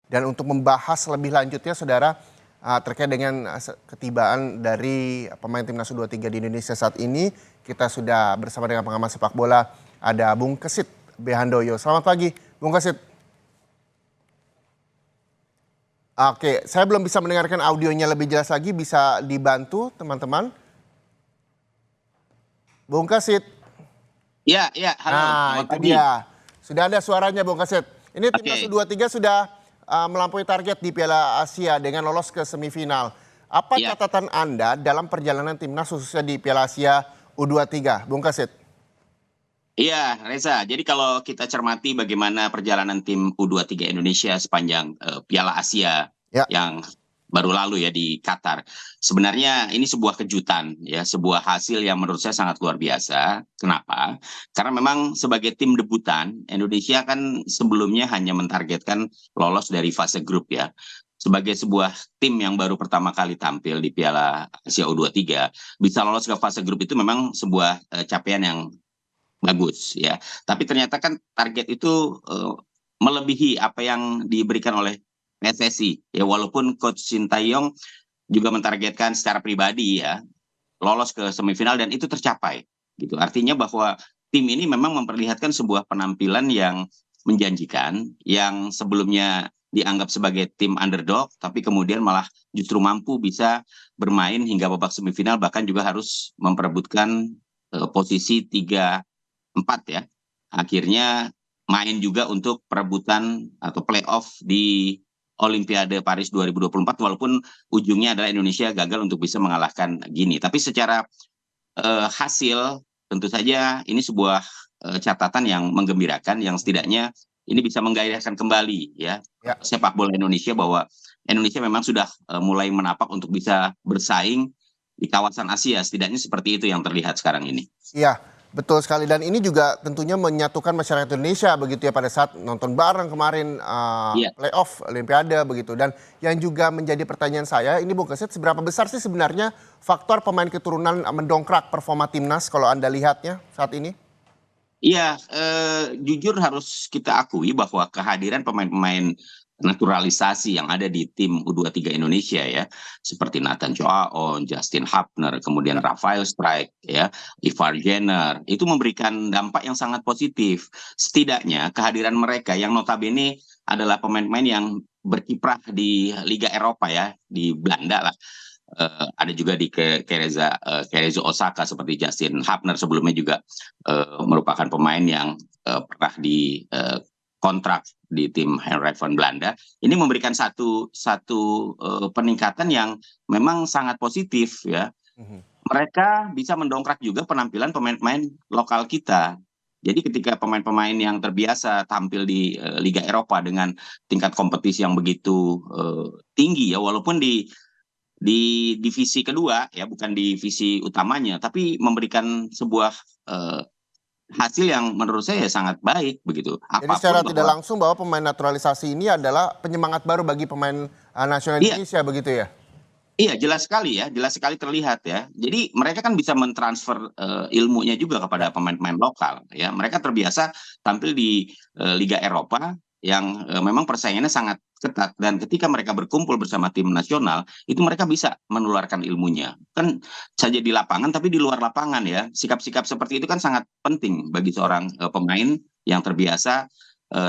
Dan untuk membahas lebih lanjutnya, saudara, terkait dengan ketibaan dari pemain timnas U23 di Indonesia saat ini, kita sudah bersama dengan pengamat sepak bola, ada Bung Kesit Behandoyo. Selamat pagi, Bung Kesit. Oke, saya belum bisa mendengarkan audionya lebih jelas lagi, bisa dibantu teman-teman? Bung Kesit. Ya, halo, Nah, selamat itu pagi. dia. Sudah ada suaranya, Bung Kesit. Ini timnas Oke, U23 sudah melampaui target di Piala Asia dengan lolos ke semifinal. Apa ya, catatan Anda dalam perjalanan timnas khususnya di Piala Asia U23, Bung Kesit? iya, Reza. Jadi kalau kita cermati bagaimana perjalanan tim U23 Indonesia sepanjang Piala Asia Ya, yang baru lalu ya di Qatar. Sebenarnya ini sebuah kejutan ya, sebuah hasil yang menurut saya sangat luar biasa. Kenapa? Karena memang sebagai tim debutan, Indonesia kan sebelumnya hanya mentargetkan lolos dari fase grup ya. Sebagai sebuah tim yang baru pertama kali tampil di Piala Asia U23, bisa lolos ke fase grup itu memang sebuah capaian yang bagus ya. Tapi ternyata kan target itu melebihi apa yang diberikan oleh PSSI ya, walaupun coach Sintayong juga mentargetkan secara pribadi ya lolos ke semifinal dan itu tercapai gitu. Artinya bahwa tim ini memang memperlihatkan sebuah penampilan yang menjanjikan, yang sebelumnya dianggap sebagai tim underdog tapi kemudian malah justru mampu bisa bermain hingga babak semifinal, bahkan juga harus memperebutkan posisi 3-4 ya. Akhirnya main juga untuk perebutan atau playoff di Olimpiade Paris 2024, walaupun ujungnya adalah Indonesia gagal untuk bisa mengalahkan Gini. Tapi secara hasil tentu saja ini sebuah catatan yang menggembirakan, yang setidaknya ini bisa menggairahkan kembali ya ya. sepak bola Indonesia, bahwa Indonesia memang sudah mulai menapak untuk bisa bersaing di kawasan Asia, setidaknya seperti itu yang terlihat sekarang ini. Iya, betul sekali. Dan ini juga tentunya menyatukan masyarakat Indonesia begitu ya pada saat nonton bareng kemarin Iya. playoff Olimpiade begitu. Dan yang juga menjadi pertanyaan saya, ini Bung Kesit, seberapa besar sih sebenarnya faktor pemain keturunan mendongkrak performa timnas kalau Anda lihatnya saat ini? Iya, jujur harus kita akui bahwa kehadiran pemain-pemain naturalisasi yang ada di tim U23 Indonesia ya, seperti Nathan Choaon, Justin Hapner, kemudian Ya. Rafael Strijk, ya, Ivar Jenner, itu memberikan dampak yang sangat positif. Setidaknya kehadiran mereka yang notabene adalah pemain-pemain yang berkiprah di Liga Eropa ya, di Belanda lah. Ada juga di Kerezo Osaka seperti Justin Hapner, sebelumnya juga merupakan pemain yang pernah di kontrak di tim Heerenveen Belanda. Ini memberikan satu peningkatan yang memang sangat positif ya. Mhm. Mereka bisa mendongkrak juga penampilan pemain-pemain lokal kita. Jadi ketika pemain-pemain yang terbiasa tampil di Liga Eropa dengan tingkat kompetisi yang begitu tinggi ya, walaupun di divisi kedua ya, bukan divisi utamanya, tapi memberikan sebuah eh, hasil yang menurut saya sangat baik begitu. Jadi secara Apapun tidak bahwa langsung bahwa pemain naturalisasi ini adalah penyemangat baru bagi pemain nasional iya, Indonesia begitu ya? iya, jelas sekali ya, jelas sekali terlihat ya. Jadi mereka kan bisa mentransfer ilmunya juga Ya. kepada pemain-pemain lokal ya. Mereka terbiasa tampil di Liga Eropa yang memang persaingannya sangat ketat, dan ketika mereka berkumpul bersama tim nasional itu mereka bisa menularkan ilmunya. Kan saja di lapangan tapi di luar lapangan ya. Sikap-sikap seperti itu kan sangat penting bagi Betul. seorang pemain yang terbiasa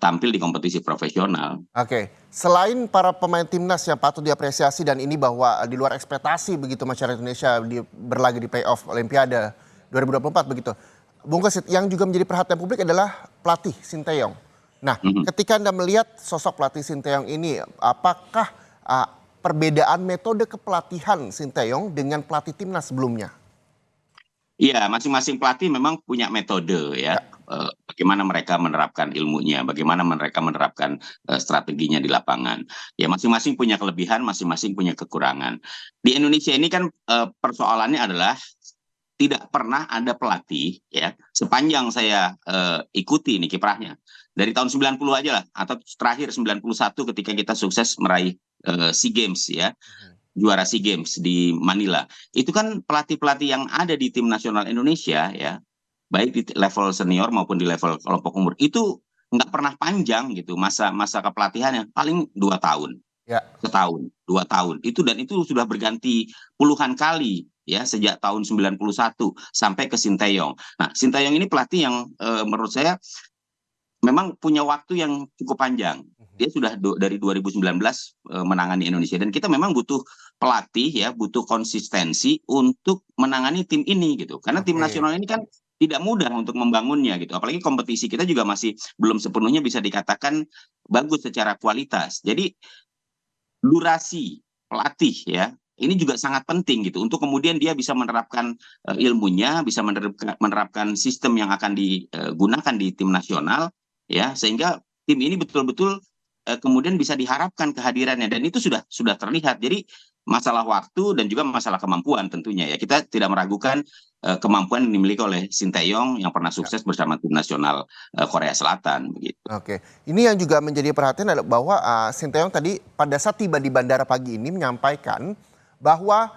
tampil di kompetisi profesional. Oke, selain para pemain timnas yang patut diapresiasi dan ini bahwa di luar ekspektasi begitu masyarakat Indonesia berlaga di playoff Olimpiade 2024 begitu. Bung Kesit, yang juga menjadi perhatian publik adalah pelatih Sinteyong. Nah, Mhm. ketika Anda melihat sosok pelatih Sinteyong ini, apakah perbedaan metode kepelatihan Sinteyong dengan pelatih timnas sebelumnya? Iya, masing-masing pelatih memang punya metode Ya. ya, bagaimana mereka menerapkan ilmunya, bagaimana mereka menerapkan strateginya di lapangan. Ya, masing-masing punya kelebihan, masing-masing punya kekurangan. Di Indonesia ini kan persoalannya adalah tidak pernah ada pelatih ya, sepanjang saya ikuti ini kiprahnya. Dari tahun 90 aja lah, atau terakhir 91 ketika kita sukses meraih SEA Games ya, juara SEA Games di Manila. Itu kan pelatih-pelatih yang ada di tim nasional Indonesia ya, baik di level senior maupun di level kelompok umur, itu nggak pernah panjang gitu masa masa kepelatihannya, paling 2 tahun, Ya, setahun, 2 tahun. Dan itu sudah berganti puluhan kali ya sejak tahun 91 sampai ke Sinteyong. Nah, Sinteyong ini pelatih yang menurut saya memang punya waktu yang cukup panjang. Dia sudah dari 2019 menangani Indonesia, dan kita memang butuh pelatih ya, butuh konsistensi untuk menangani tim ini gitu. Karena tim oke. nasional ini kan tidak mudah untuk membangunnya gitu. Apalagi kompetisi kita juga masih belum sepenuhnya bisa dikatakan bagus secara kualitas. Jadi durasi pelatih ya, ini juga sangat penting gitu untuk kemudian dia bisa menerapkan ilmunya, bisa menerapkan sistem yang akan digunakan di tim nasional ya, sehingga tim ini betul-betul kemudian bisa diharapkan kehadirannya, dan itu sudah terlihat. Jadi masalah waktu dan juga masalah kemampuan tentunya ya. Kita tidak meragukan kemampuan yang dimiliki oleh Sinteyong yang pernah Ya. sukses bersama tim nasional Korea Selatan begitu. Oke, ini yang juga menjadi perhatian adalah bahwa Sinteyong tadi pada saat tiba di bandara pagi ini menyampaikan bahwa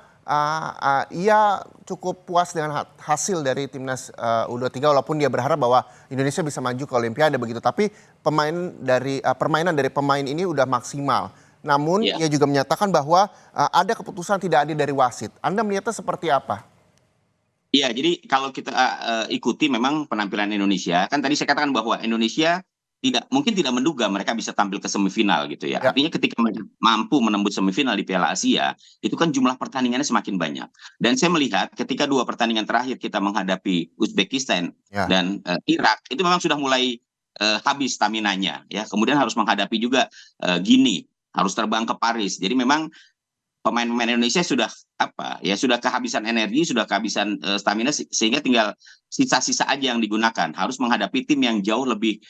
ia cukup puas dengan hasil dari timnas U23 walaupun dia berharap bahwa Indonesia bisa maju ke Olimpiade begitu. Tapi permainan dari pemain ini udah maksimal. Namun Ya. ia juga menyatakan bahwa ada keputusan tidak adil dari wasit. Anda melihatnya seperti apa? Iya, jadi kalau kita ikuti memang penampilan Indonesia, kan tadi saya katakan bahwa Indonesia mungkin tidak menduga mereka bisa tampil ke semifinal gitu ya. Ya, Artinya ketika mereka mampu menembus semifinal di Piala Asia, itu kan jumlah pertandingannya semakin banyak. Dan saya melihat ketika 2 pertandingan terakhir kita menghadapi Uzbekistan ya, dan Irak, itu memang sudah mulai habis staminanya ya. Kemudian harus menghadapi juga Guinea, harus terbang ke Paris. Jadi memang pemain-pemain Indonesia sudah sudah kehabisan energi, sudah kehabisan stamina, sehingga tinggal sisa-sisa aja yang digunakan. Harus menghadapi tim yang jauh lebih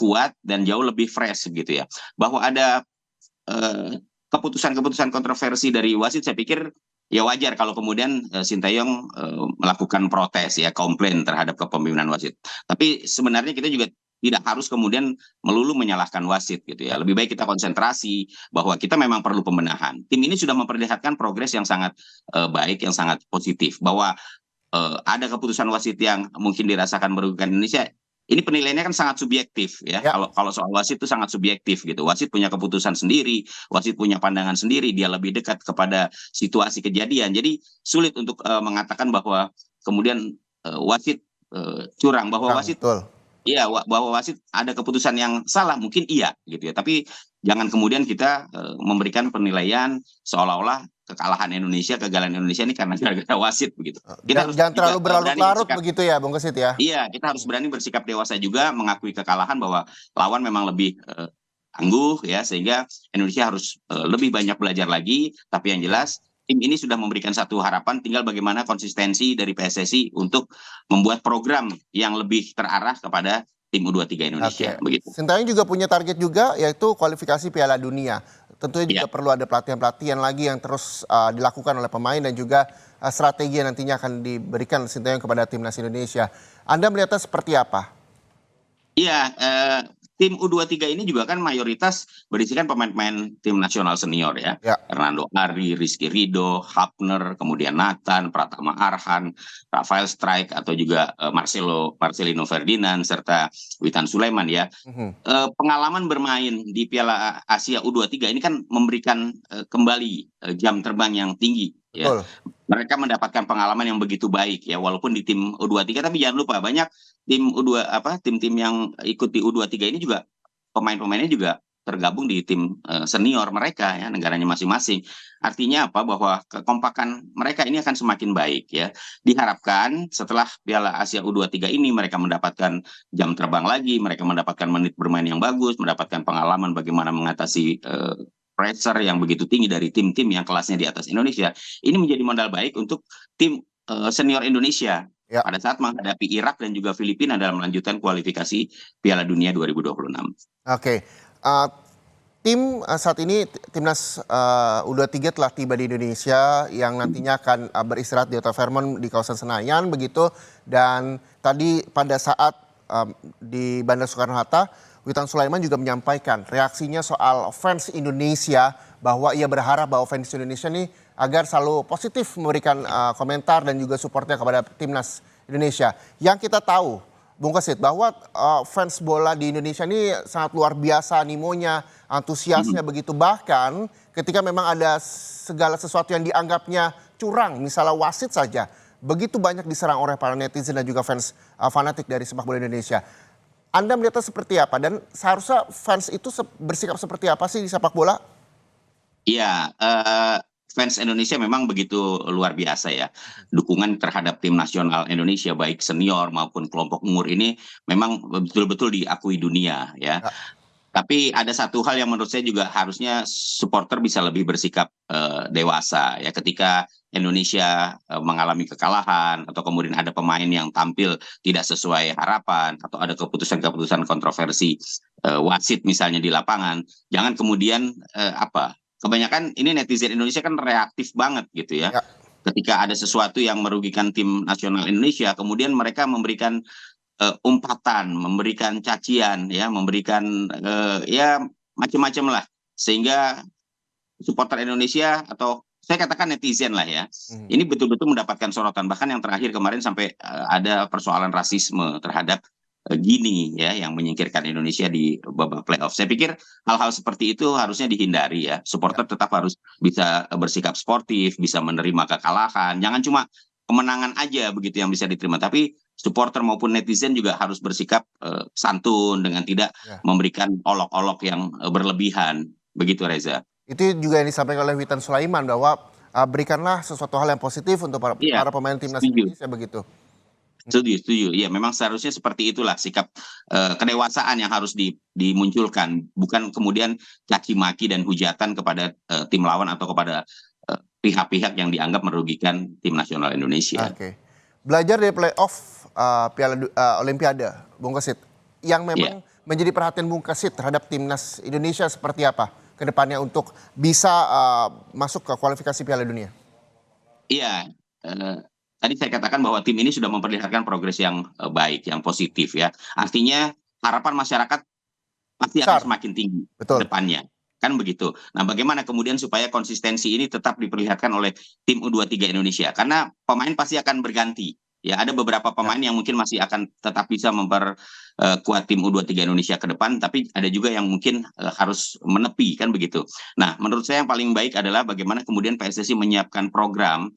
kuat dan jauh lebih fresh gitu ya. Bahwa ada keputusan-keputusan kontroversi dari wasit, saya pikir ya wajar kalau kemudian Sinteyong melakukan protes ya, komplain terhadap kepemimpinan wasit. Tapi sebenarnya kita juga tidak harus kemudian melulu menyalahkan wasit gitu ya. ya. Lebih baik kita konsentrasi bahwa kita memang perlu pembenahan. Tim ini sudah memperlihatkan progres yang sangat baik, yang sangat positif. Bahwa ada keputusan wasit yang mungkin dirasakan merugikan Indonesia. Ini penilaiannya kan sangat subjektif ya. Ya. Kalau soal wasit itu sangat subjektif gitu. Wasit punya keputusan sendiri, wasit punya pandangan sendiri, dia lebih dekat kepada situasi kejadian. Jadi sulit untuk mengatakan bahwa kemudian wasit curang, bahwa Kurang wasit betul. iya, bahwa wasit ada keputusan yang salah, mungkin iya gitu ya. Tapi jangan kemudian kita memberikan penilaian seolah-olah kekalahan Indonesia, kegagalan Indonesia ini karena gara-gara wasit begitu. Kita harus Jangan juga terlalu berani berlarut-larut bersikap. begitu ya, Bung Kesit ya. Iya, kita harus berani bersikap dewasa juga, mengakui kekalahan bahwa lawan memang lebih tangguh ya, sehingga Indonesia harus lebih banyak belajar lagi. Tapi yang Oke. jelas tim ini sudah memberikan satu harapan, tinggal bagaimana konsistensi dari PSSI untuk membuat program yang lebih terarah kepada tim U23 Indonesia Oke, begitu. Sintayong juga punya target juga yaitu kualifikasi Piala Dunia. Tentunya Ya. juga perlu ada pelatihan-pelatihan lagi yang terus dilakukan oleh pemain dan juga strategi yang nantinya akan diberikan Sintayong kepada timnas Indonesia. Anda melihatnya seperti apa? Iya, tim U23 ini juga kan mayoritas berisikan pemain-pemain tim nasional senior ya. Ya, Hernando Ari, Rizky Ridho, Hapner, kemudian Nathan, Pratama Arhan, Rafael Strike, atau juga Marcelino Ferdinand, serta Witan Sulaiman ya. mhm, Pengalaman bermain di Piala Asia U23 ini kan memberikan kembali jam terbang yang tinggi ya. betul. Mereka mendapatkan pengalaman yang begitu baik ya, walaupun di tim U23, tapi jangan lupa banyak tim-tim yang ikut di U23 ini juga pemain-pemainnya juga tergabung di tim senior mereka ya, negaranya masing-masing. Artinya apa? Bahwa kekompakan mereka ini akan semakin baik ya. Diharapkan setelah Piala Asia U23 ini mereka mendapatkan jam terbang lagi, mereka mendapatkan menit bermain yang bagus, mendapatkan pengalaman bagaimana mengatasi pressure yang begitu tinggi dari tim-tim yang kelasnya di atas Indonesia. Ini menjadi modal baik untuk tim senior Indonesia Ya, pada saat menghadapi Irak dan juga Filipina dalam melanjutkan kualifikasi Piala Dunia 2026. oke. Eh, Tim saat ini timnas U23 telah tiba di Indonesia yang nantinya akan beristirahat di Hotel Fairmont di kawasan Senayan begitu, dan tadi pada saat di Bandara Soekarno-Hatta, Witan Sulaiman juga menyampaikan reaksinya soal fans Indonesia, bahwa ia berharap bahwa fans Indonesia ini agar selalu positif memberikan komentar dan juga supportnya kepada timnas Indonesia. Yang kita tahu Bung Kesit, bahwa fans bola di Indonesia ini sangat luar biasa animonya, antusiasnya begitu. Bahkan ketika memang ada segala sesuatu yang dianggapnya curang, misalnya wasit saja, begitu banyak diserang oleh para netizen dan juga fans fanatik dari sepak bola Indonesia. Anda melihatnya seperti apa? Dan seharusnya fans itu bersikap seperti apa sih di sepak bola? Iya, fans Indonesia memang begitu luar biasa ya. Dukungan terhadap tim nasional Indonesia baik senior maupun kelompok umur ini memang betul-betul diakui dunia ya. Ya, Tapi ada satu hal yang menurut saya juga harusnya supporter bisa lebih bersikap dewasa ya ketika Indonesia mengalami kekalahan atau kemudian ada pemain yang tampil tidak sesuai harapan atau ada keputusan-keputusan kontroversi wasit misalnya di lapangan, jangan kemudian kebanyakan ini netizen Indonesia kan reaktif banget gitu ya. ya, Ketika ada sesuatu yang merugikan tim nasional Indonesia, kemudian mereka memberikan umpatan, memberikan cacian, ya, memberikan ya macam-macam lah, sehingga supporter Indonesia atau saya katakan netizen lah ya, mhm, ini betul-betul mendapatkan sorotan. Bahkan yang terakhir kemarin sampai ada persoalan rasisme terhadap Gini ya, yang menyingkirkan Indonesia di babak playoff. Saya pikir hal-hal seperti itu harusnya dihindari ya. ya. Supporter tetap harus bisa bersikap sportif, bisa menerima kekalahan. Jangan cuma kemenangan aja begitu yang bisa diterima, tapi supporter maupun netizen juga harus bersikap santun dengan tidak Ya. memberikan olok-olok yang berlebihan. Begitu Reza. Itu juga yang disampaikan oleh Witan Sulaiman bahwa berikanlah sesuatu hal yang positif untuk para, Iya, para pemain timnas setuju. Indonesia begitu. Setuju, setuju. Iya, memang seharusnya seperti itulah sikap kedewasaan yang harus dimunculkan, bukan kemudian caci maki dan hujatan kepada tim lawan atau kepada pihak-pihak yang dianggap merugikan tim nasional Indonesia. Oke. Belajar dari playoff Olimpiade, Bung Kesit, yang Iya, memang menjadi perhatian Bung Kesit terhadap timnas Indonesia seperti apa ke depannya untuk bisa masuk ke kualifikasi Piala Dunia? iya. Tadi saya katakan bahwa tim ini sudah memperlihatkan progres yang baik, yang positif ya. Artinya harapan masyarakat pasti akan Besar, semakin tinggi ke betul. depannya. Kan begitu. Nah, bagaimana kemudian supaya konsistensi ini tetap diperlihatkan oleh tim U23 Indonesia? Karena pemain pasti akan berganti. Ya, ada beberapa Ya, pemain yang mungkin masih akan tetap bisa memperkuat tim U23 Indonesia ke depan, tapi ada juga yang mungkin harus menepi, kan begitu. Nah, menurut saya yang paling baik adalah bagaimana kemudian PSSI menyiapkan program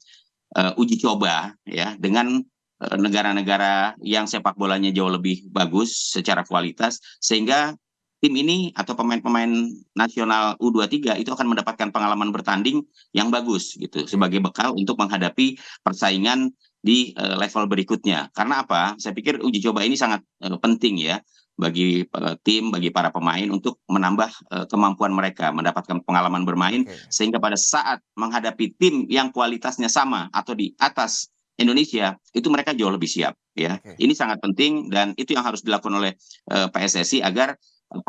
uji coba ya dengan negara-negara yang sepak bolanya jauh lebih bagus secara kualitas sehingga tim ini atau pemain-pemain nasional U23 itu akan mendapatkan pengalaman bertanding yang bagus gitu oke. sebagai bekal untuk menghadapi persaingan di level berikutnya. Karena apa? Saya pikir uji coba ini sangat penting ya bagi tim, bagi para pemain untuk menambah kemampuan mereka, mendapatkan pengalaman bermain Oke. sehingga pada saat menghadapi tim yang kualitasnya sama atau di atas Indonesia, itu mereka jauh lebih siap ya. Oke. Ini sangat penting dan itu yang harus dilakukan oleh PSSI agar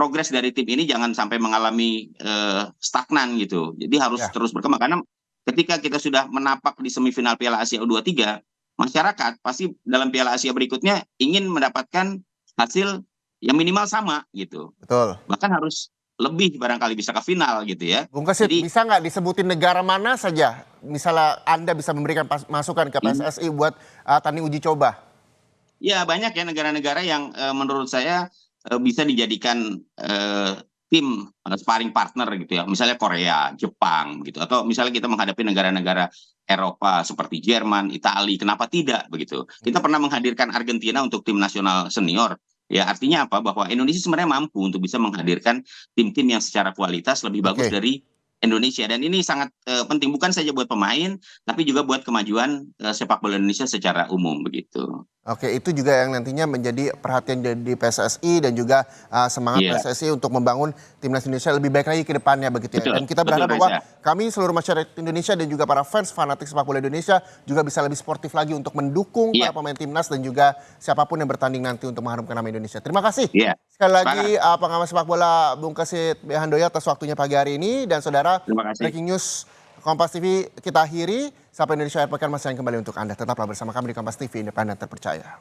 progres dari tim ini jangan sampai mengalami stagnan gitu. Jadi harus Ya, terus berkembang karena ketika kita sudah menapak di semifinal Piala Asia U23, masyarakat pasti dalam Piala Asia berikutnya ingin mendapatkan hasil yang minimal sama gitu. betul. Bahkan harus lebih barangkali bisa ke final gitu ya. Bung Kesit, Jadi bisa nggak disebutin negara mana saja? Misalnya Anda bisa memberikan masukan ke PSSI buat tanding uji coba. ya banyak ya negara-negara yang menurut saya bisa dijadikan tim sparring partner gitu ya. Misalnya Korea, Jepang gitu atau misalnya kita menghadapi negara-negara Eropa seperti Jerman, Italia, kenapa tidak begitu. Kita pernah menghadirkan Argentina untuk tim nasional senior. Ya artinya apa? Bahwa Indonesia sebenarnya mampu untuk bisa menghadirkan tim-tim yang secara kualitas lebih bagus Oke. dari Indonesia dan ini sangat penting bukan saja buat pemain tapi juga buat kemajuan sepak bola Indonesia secara umum begitu. Oke, itu juga yang nantinya menjadi perhatian di PSSI dan juga semangat Iya, PSSI untuk membangun timnas Indonesia lebih baik lagi ke depannya begitu ya. betul, Dan kita betul berharap bahwa Reza. kami seluruh masyarakat Indonesia dan juga para fans fanatik sepak bola Indonesia juga bisa lebih sportif lagi untuk mendukung Iya, para pemain timnas dan juga siapapun yang bertanding nanti untuk mengharumkan nama Indonesia. Terima kasih iya. sekali lagi Sepakat. pengamat sepak bola Bung Kesit Behandoya atas waktunya pagi hari ini dan saudara Terima kasih. breaking news Kompas TV kita akhiri. Sampai Indonesia Air Pekan masih yang kembali untuk Anda. Tetaplah bersama kami di Kompas TV, independen terpercaya.